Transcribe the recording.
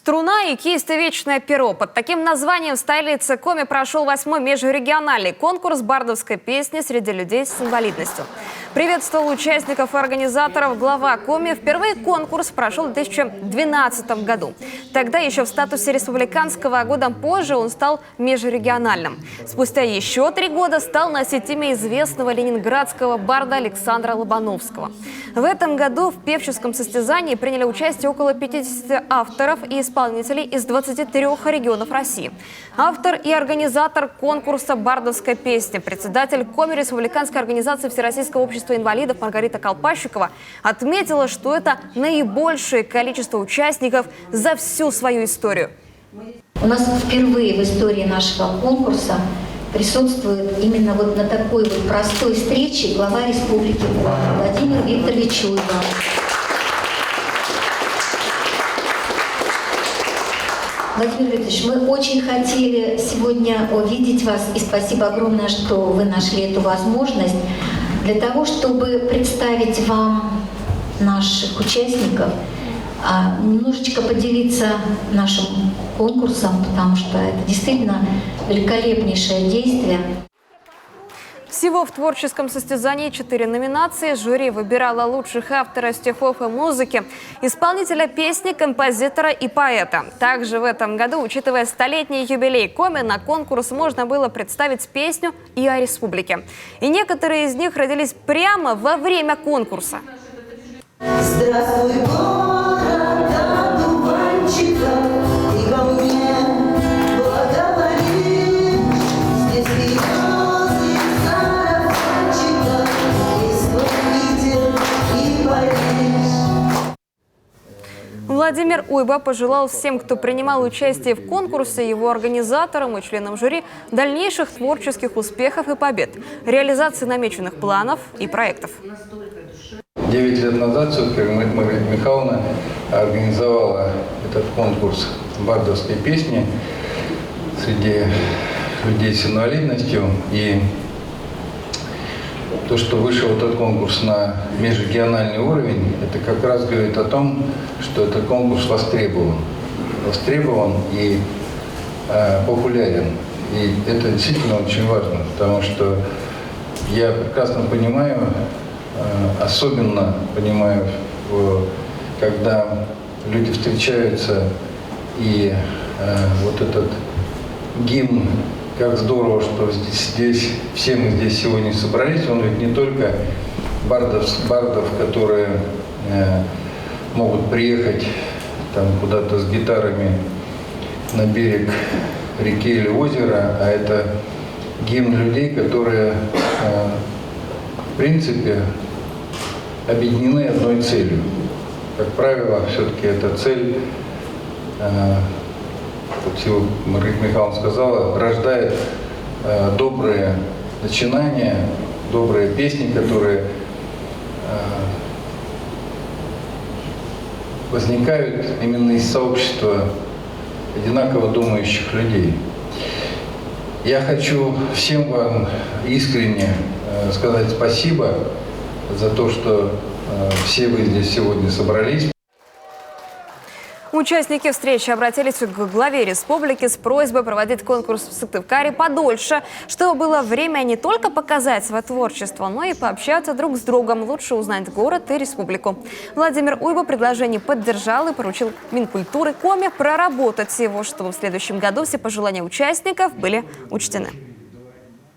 Струна и кисть и вечное перо. Под таким названием в столице Коми прошел 8-й межрегиональный конкурс бардовской песни среди людей с инвалидностью. Приветствовал участников и организаторов глава Коми. Впервые конкурс прошел в 2012 году. Тогда еще в статусе республиканского, а годом позже он стал межрегиональным. Спустя еще 3 года стал носить имя известного ленинградского барда Александра Лобановского. В этом году в певческом состязании приняли участие около 50 авторов и исполнителей из 23 регионов России. Автор и организатор конкурса бардовской песни, председатель Коми Республиканской организации Всероссийского общества инвалидов Маргарита Колпащикова отметила, что это наибольшее количество участников за всю свою историю. У нас впервые в истории нашего конкурса присутствует именно вот на такой вот простой встрече глава республики Владимир Викторович Уйба. Владимир Викторович, мы очень хотели сегодня увидеть вас, и спасибо огромное, что вы нашли эту возможность, для того, чтобы представить вам наших участников, немножечко поделиться нашим конкурсом, потому что это действительно великолепнейшее действие. Всего в творческом состязании 4 номинации. Жюри выбирало лучших авторов стихов и музыки, исполнителя песни, композитора и поэта. Также в этом году, учитывая столетний юбилей Коми, на конкурс можно было представить песню и о республике. И некоторые из них родились прямо во время конкурса. Здравствуй, город одуванчиков, и во мне благоволишь. Здесь березы, сарафанчиков, и слов ветер, и Париж. Владимир Уйба пожелал всем, кто принимал участие в конкурсе, его организаторам и членам жюри дальнейших творческих успехов и побед, реализации намеченных планов и проектов. 9 лет назад все-таки Маргарита Михайловна организовала этот конкурс бардовской песни среди людей с инвалидностью. И то, что вышел этот конкурс на межрегиональный уровень, это как раз говорит о том, что этот конкурс востребован и популярен. И это действительно очень важно, потому что я прекрасно понимаю, особенно понимаю, когда люди встречаются, и вот этот гимн, как здорово, что здесь все мы здесь сегодня собрались, он ведь не только бардов, которые могут приехать там куда-то с гитарами на берег реки или озера, а это гимн людей, которые в принципе объединены одной целью. Как правило, все-таки эта цель, как Маргарита Михайловна сказала, рождает добрые начинания, добрые песни, которые возникают именно из сообщества одинаково думающих людей. Я хочу всем вам искренне сказать спасибо за то, что все вы здесь сегодня собрались. Участники встречи обратились к главе республики с просьбой проводить конкурс в Сыктывкаре подольше, чтобы было время не только показать свое творчество, но и пообщаться друг с другом, лучше узнать город и республику. Владимир Уйба предложение поддержал и поручил Минкультуры Коми проработать его, чтобы в следующем году все пожелания участников были учтены.